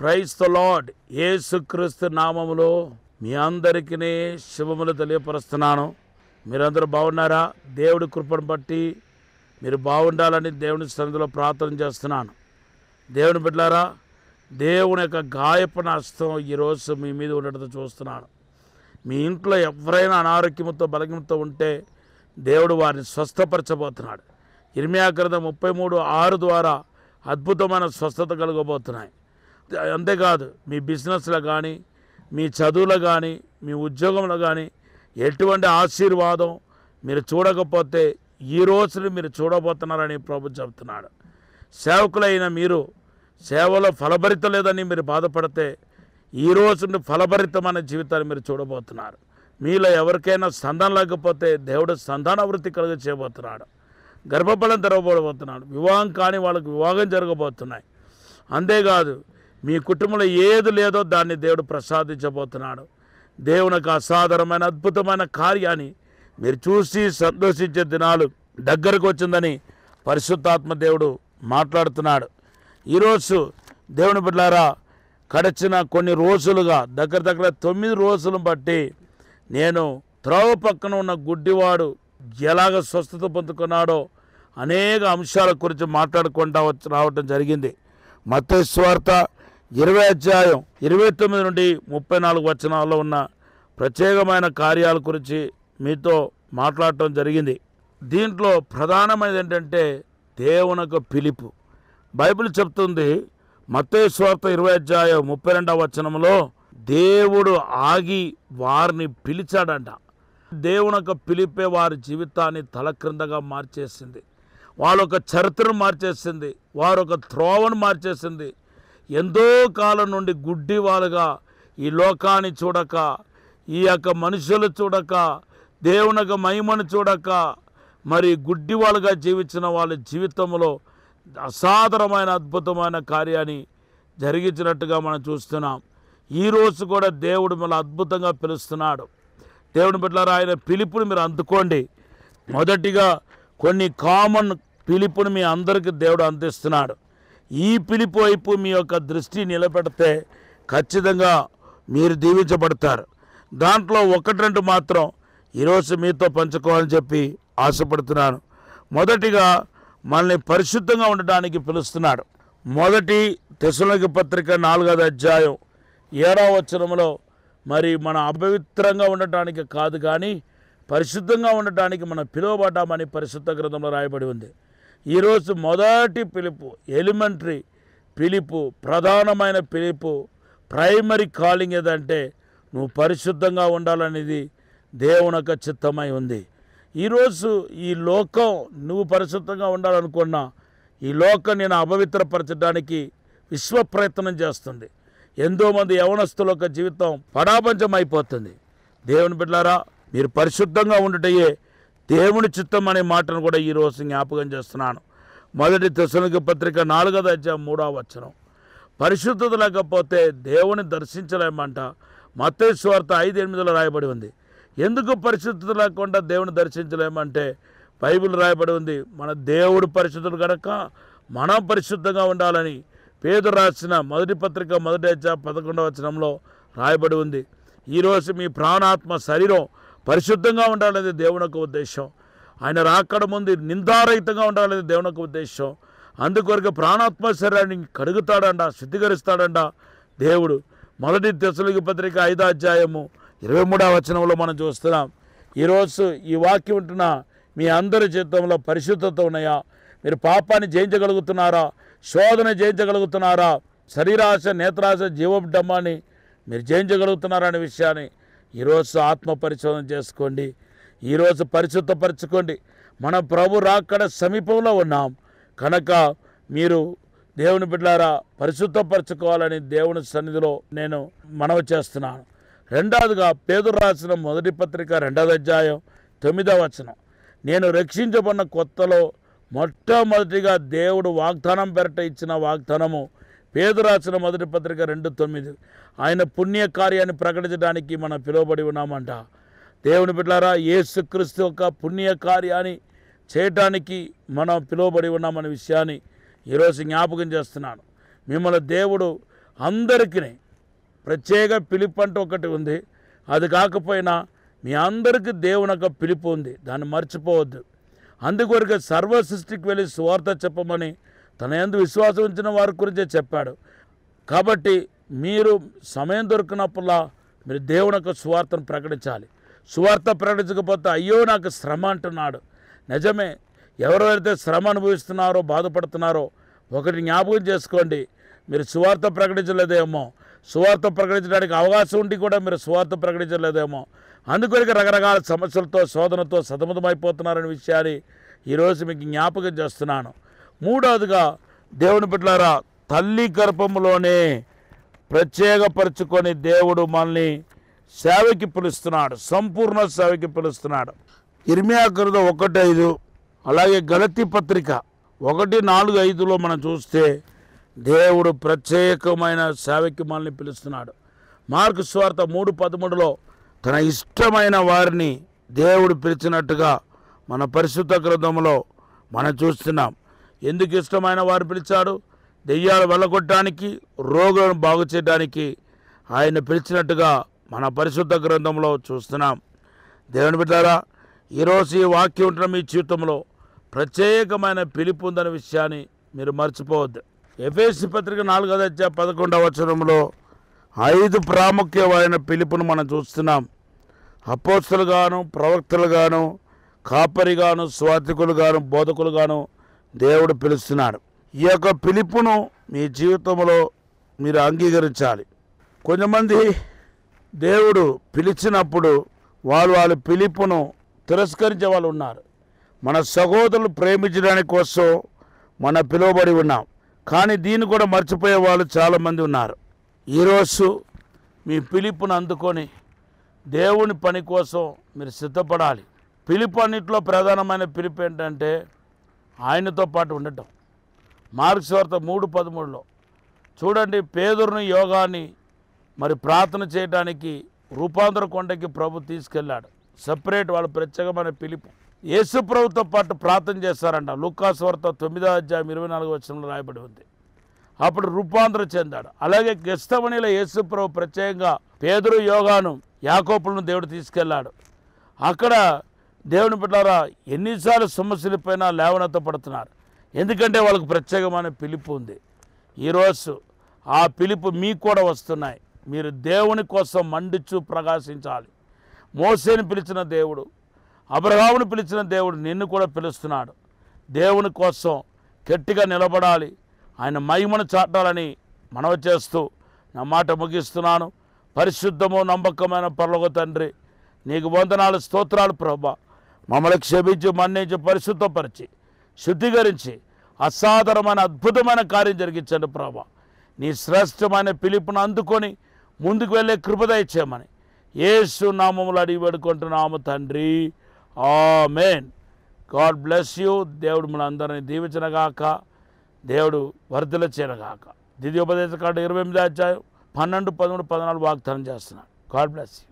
Praise the lord. యేసుక్రీస్తు నామములో మీ అందరికీ శుభములు తెలియపరుస్తున్నాను. మీరందరూ బాగున్నారా? దేవుడి కృపను బట్టి మీరు బాగుండాలని దేవుని సన్నిధిలో ప్రార్థన చేస్తున్నాను. దేవుని బిడ్డలారా, దేవుని యొక్క గాయపడిన హస్తం ఈరోజు మీ మీద ఉండటం చూస్తున్నాను. మీ ఇంట్లో ఎవరైనా అనారోగ్యంతో బలహీనతో ఉంటే దేవుడు వారిని స్వస్థపరచబోతున్నాడు. ఇర్మియా గ్రంథం 33:6 ద్వారా అద్భుతమైన స్వస్థత కలగబోతున్నాయి. అంతేకాదు, మీ బిజినెస్లో కానీ, మీ చదువులో కానీ, మీ ఉద్యోగంలో కానీ ఎటువంటి ఆశీర్వాదం మీరు చూడకపోతే ఈ రోజుని మీరు చూడబోతున్నారని ప్రభు చెబుతున్నాడు. సేవకులైన మీరు సేవలో ఫలభరితం లేదని మీరు బాధపడితే ఈ రోజుని ఫలభరితమైన జీవితాన్ని మీరు చూడబోతున్నారు. మీలో ఎవరికైనా సంతానం లేకపోతే దేవుడు సంతాన వృత్తి కలుగ చేయబోతున్నాడు. గర్భఫలం తెరవబోతున్నాడు. వివాహం కాని వాళ్ళకు వివాహం జరగబోతున్నాయి. అంతేకాదు, మీ కుటుంబంలో ఏది లేదో దాన్ని దేవుడు ప్రసాదించబోతున్నాడు. దేవునికి అసాధారణమైన అద్భుతమైన కార్యాన్ని మీరు చూసి సంతోషించే దినాలు దగ్గరకు వచ్చిందని పరిశుద్ధాత్మ దేవుడు మాట్లాడుతున్నాడు. ఈరోజు దేవుని బిడ్డలారా, గడిచిన కొన్ని రోజులుగా దగ్గర 9 రోజులను బట్టి నేను త్రోవ పక్కన ఉన్న గుడ్డివాడు ఎలాగ స్వస్థత పొందుకున్నాడో అనేక అంశాల గురించి మాట్లాడుకుంటూ రావటం జరిగింది. మత్తయి సువార్త 20:29 నుండి 34 వచనాల్లో ఉన్న ప్రత్యేకమైన కార్యాల గురించి మీతో మాట్లాడటం జరిగింది. దీంట్లో ప్రధానమైనది ఏంటంటే దేవుని యొక్క పిలుపు. బైబిల్ చెప్తుంది, మత్తయి సువార్త 20:32 వచనంలో దేవుడు ఆగి వారిని పిలిచాడంట. దేవుని యొక్క పిలిపే వారి జీవితాన్ని తలక్రిందగా మార్చేసింది. వాళ్ళ ఒక చరిత్రను మార్చేసింది. వారు ఒక త్రోవను మార్చేసింది. ఎంతో కాలం నుండి గుడ్డి వాళ్ళుగా ఈ లోకాన్ని చూడక, ఈ యొక్క మనుషులు చూడక, దేవుని యొక్క మహిమను చూడక మరి గుడ్డి వాళ్ళుగా జీవించిన వాళ్ళ జీవితంలో అసాధారణమైన అద్భుతమైన కార్యాన్ని జరిగించినట్టుగా మనం చూస్తున్నాం. ఈరోజు కూడా దేవుడు మిమ్మల్ని అద్భుతంగా పిలుస్తున్నాడు. దేవుని బిడ్డలారా, ఆయన పిలుపుని మీరు అందుకోండి. మొదటిగా కొన్ని కామన్ పిలుపుని మీ అందరికీ దేవుడు అందిస్తున్నాడు. ఈ పిలుపు వైపు మీ యొక్క దృష్టి నిలబెడితే ఖచ్చితంగా మీరు దీవించబడతారు. దాంట్లో 1-2 మాత్రం ఈరోజు మీతో పంచుకోవాలని చెప్పి ఆశపడుతున్నాను. మొదటిగా మనల్ని పరిశుద్ధంగా ఉండడానికి పిలుస్తున్నాడు. మొదటి తెస్సలోనికీ పత్రిక 4వ అధ్యాయం 7వ వచనంలో మరి మన అపవిత్రంగా ఉండటానికి కాదు కానీ పరిశుద్ధంగా ఉండటానికి మనం పిలువబడ్డామని పరిశుద్ధ గ్రంథంలో రాయబడి ఉంది. ఈరోజు మొదటి పిలుపు, ఎలిమెంటరీ పిలుపు, ప్రధానమైన పిలుపు, ప్రైమరీ కాలింగ్ ఏదంటే నువ్వు పరిశుద్ధంగా ఉండాలనేది దేవుని యొక్క చిత్తమై ఉంది. ఈరోజు ఈ లోకం నువ్వు పరిశుద్ధంగా ఉండాలనుకున్నా ఈ లోకం నేను అపవిత్రపరచడానికి విశ్వ ప్రయత్నం చేస్తుంది. ఎంతోమంది యవనస్తుల యొక్క జీవితం పడాపంచం అయిపోతుంది. దేవుని బిడ్డలారా, మీరు పరిశుద్ధంగా ఉండటయే దేవుని చిత్తం అనే మాటను కూడా ఈరోజు జ్ఞాపకం చేస్తున్నాను. మొదటి తెస్సలోనికీ పత్రిక 4వ అధ్యాయం 3వ వచనం, పరిశుద్ధత లేకపోతే దేవుని దర్శించలేమంట. మత్తయి సువార్త 5:8 రాయబడి ఉంది. ఎందుకు పరిశుద్ధత లేకుండా దేవుని దర్శించలేమంటే బైబిల్ రాయబడి ఉంది, మన దేవుడు పరిశుద్ధుడు కనుక మనం పరిశుద్ధంగా ఉండాలని. పేతురు రాసిన మొదటి పత్రిక 1వ అధ్యాయం 11వ వచనంలో రాయబడి ఉంది. ఈరోజు మీ ప్రాణాత్మ శరీరం పరిశుద్ధంగా ఉండాలనేది దేవుని యొక్క ఉద్దేశం. ఆయన రాకడ ముందు నిందారహితంగా ఉండాలనేది దేవుని యొక్క ఉద్దేశం. అందుకొరకు ప్రాణాత్మ శరీరాన్ని కడుగుతాడంట, శుద్ధీకరిస్తాడంట దేవుడు. మొదటి తెస్సలోనికీ పత్రిక 5వ అధ్యాయము 23వ వచనంలో మనం చూస్తున్నాం. ఈరోజు ఈ వాక్యం ఉంటున్న మీ అందరి జీవితంలో పరిశుద్ధత ఉన్నాయా? మీరు పాపాన్ని జయించగలుగుతున్నారా? శోధన జయించగలుగుతున్నారా? శరీరాశ, నేత్రాశ, జీవడంబాన్ని మీరు జయించగలుగుతున్నారా అనే విషయాన్ని ఈరోజు ఆత్మ పరిశోధన చేసుకోండి. ఈరోజు పరిశుద్ధపరచుకోండి. మన ప్రభు రాకడ సమీపంలో ఉన్నాం కనుక మీరు దేవుని బిడ్డలారా పరిశుద్ధపరచుకోవాలని దేవుని సన్నిధిలో నేను మనవి చేస్తున్నాను. రెండవదిగా పేతురు రాసిన మొదటి పత్రిక 2వ అధ్యాయం 9వ వచనం, నేను రక్షించబడిన కొత్తలో మొట్టమొదటిగా దేవుడు వాగ్దానం పెరట ఇచ్చిన వాగ్దానము. పేతురు రాసిన మొదటి పత్రిక 2:9, ఆయన పుణ్య కార్యాన్ని ప్రకటించడానికి మనం పిలువబడి ఉన్నామంట. దేవుని బిడ్డలారా, యేసుక్రీస్తు యొక్క పుణ్య కార్యాన్ని చేయటానికి మనం పిలువబడి ఉన్నామనే విషయాన్ని ఈరోజు జ్ఞాపకం చేస్తున్నాను. మిమ్మల్ని దేవుడు అందరికీ ప్రత్యేక పిలుపు అంటూ ఒకటి ఉంది. అది కాకపోయినా మీ అందరికీ దేవుని యొక్క పిలుపు ఉంది, దాన్ని మర్చిపోవద్దు. అందుకొరకు సర్వ సృష్టికి వెళ్ళి సువార్త చెప్పమని తన యందు విశ్వాసం ఉంచిన వారి గురించే చెప్పాడు. కాబట్టి మీరు సమయం దొరికినప్పుడల్లా మీరు దేవుని యొక్క సువార్తను ప్రకటించాలి. సువార్త ప్రకటించకపోతే అయ్యో నాకు శ్రమ అంటున్నాడు. నిజమే, ఎవరైతే శ్రమ అనుభవిస్తున్నారో బాధపడుతున్నారో ఒకటి జ్ఞాపకం చేసుకోండి, మీరు సువార్త ప్రకటించలేదేమో, సువార్త ప్రకటించడానికి అవకాశం ఉండి కూడా మీరు సువార్త ప్రకటించలేదేమో, అందుకొరకు రకరకాల సమస్యలతో శోధనతో సతమతమైపోతున్నారనే విషయాన్ని ఈరోజు మీకు జ్ఞాపకం చేస్తున్నాను. మూడవదిగా దేవుని బిడ్డలారా, తల్లి గర్భంలోనే ప్రత్యేకపరుచుకొని దేవుడు మనల్ని సేవకి పిలుస్తున్నాడు, సంపూర్ణ సేవకి పిలుస్తున్నాడు. ఇర్మియా గ్రంథం 1:5 అలాగే గలతీ పత్రిక 1:4-5 మనం చూస్తే దేవుడు ప్రత్యేకమైన సేవకి మనల్ని పిలుస్తున్నాడు. మార్కు సువార్త 3:13 తన ఇష్టమైన వారిని దేవుడు పిలిచినట్టుగా మన పరిశుద్ధ గ్రంథంలో మనం చూస్తున్నాం. ఎందుకు ఇష్టమైన వారు పిలిచాడు? దెయ్యాలు వెళ్ళగొట్టడానికి, రోగులను బాగు చేయడానికి ఆయన పిలిచినట్టుగా మన పరిశుద్ధ గ్రంథంలో చూస్తున్నాం. దేవుని బిడ్డలారా, ఈరోజు ఈ వాక్యం ఉంటున్న మీ జీవితంలో ప్రత్యేకమైన పిలుపు ఉందనే విషయాన్ని మీరు మర్చిపోవద్దు. ఎఫెసీ పత్రిక 4:11 5 ప్రాముఖ్యమైన పిలుపును మనం చూస్తున్నాం. అపోస్తలుగాను, ప్రవక్తలుగాను, కాపరిగాను, స్వార్థికులుగాను, బోధకులుగాను దేవుడు పిలుస్తున్నాడు. ఈ యొక్క పిలుపును మీ జీవితంలో మీరు అంగీకరించాలి. కొంతమంది దేవుడు పిలిచినప్పుడు వాళ్ళ పిలుపును తిరస్కరించే వాళ్ళు ఉన్నారు. మన సహోదరులు ప్రేమించడానికి కోసం మన పిలువబడి ఉన్నాం, కానీ దీన్ని కూడా మర్చిపోయే వాళ్ళు చాలామంది ఉన్నారు. ఈరోజు మీ పిలుపును అందుకొని దేవుని పని కోసం మీరు సిద్ధపడాలి. పిలుపు అన్నింటిలో ప్రధానమైన పిలుపు ఏంటంటే ఆయనతో పాటు ఉండటం. మార్కు సువార్త 3:13 చూడండి, పేతురుని యోగాన్ని మరి ప్రార్థన చేయడానికి రూపాంతర కొండకి ప్రభు తీసుకెళ్ళాడు. సపరేట్ వాళ్ళ ప్రత్యేకమైన పిలుపు. యేసు ప్రభుతో పాటు ప్రార్థన చేస్తారంట. లూకా సువార్త 9:24 రాయబడి ఉంది. అప్పుడు రూపాంతరం చెందాడు. అలాగే గెత్సేమనీలో యేసు ప్రభు ప్రత్యేకంగా పేతురు, యోగాను, యాకోబులను దేవుడు తీసుకెళ్ళాడు. అక్కడ దేవుని బిడ్డలారా ఎన్నిసార్లు సమస్యల పైన లేవనెత్త పడుతున్నారు, ఎందుకంటే వాళ్ళకు ప్రత్యేకమైన పిలుపు ఉంది. ఈరోజు ఆ పిలుపు మీకు కూడా వస్తున్నాయి. మీరు దేవుని కోసం మండిచు ప్రకాశించాలి. మోసేని పిలిచిన దేవుడు, అబ్రహామును పిలిచిన దేవుడు నిన్ను కూడా పిలుస్తున్నాడు. దేవుని కోసం గట్టిగా నిలబడాలి, ఆయన మహిమను చాటాలని మనవి చేస్తూ నా మాట ముగిస్తున్నాను. పరిశుద్ధము నమ్మకమైన పరలోక తండ్రి, నీకు వందనాలు, స్తోత్రాలు ప్రభా. మమ్మల్ని క్షమించి, మన్నించి, పరిశుద్ధపరిచి, శుద్ధీకరించి అసాధారణమైన అద్భుతమైన కార్యం జరిగించండి ప్రభా. నీ శ్రేష్టమైన పిలుపును అందుకొని ముందుకు వెళ్ళే కృప దయచేయమని యేసు నామములో అడిగి వేడుకుంటున్నాము తండ్రి, ఆమేన్. God bless you. దేవుడు మనందరినీ దీవించనగాక, దేవుడు వర్ధల చేయనగాక. ద్వితీయోపదేశకాండం 28 అధ్యాయం 12, 13, 14 వాగ్దానం చేస్తున్నాడు. God bless you.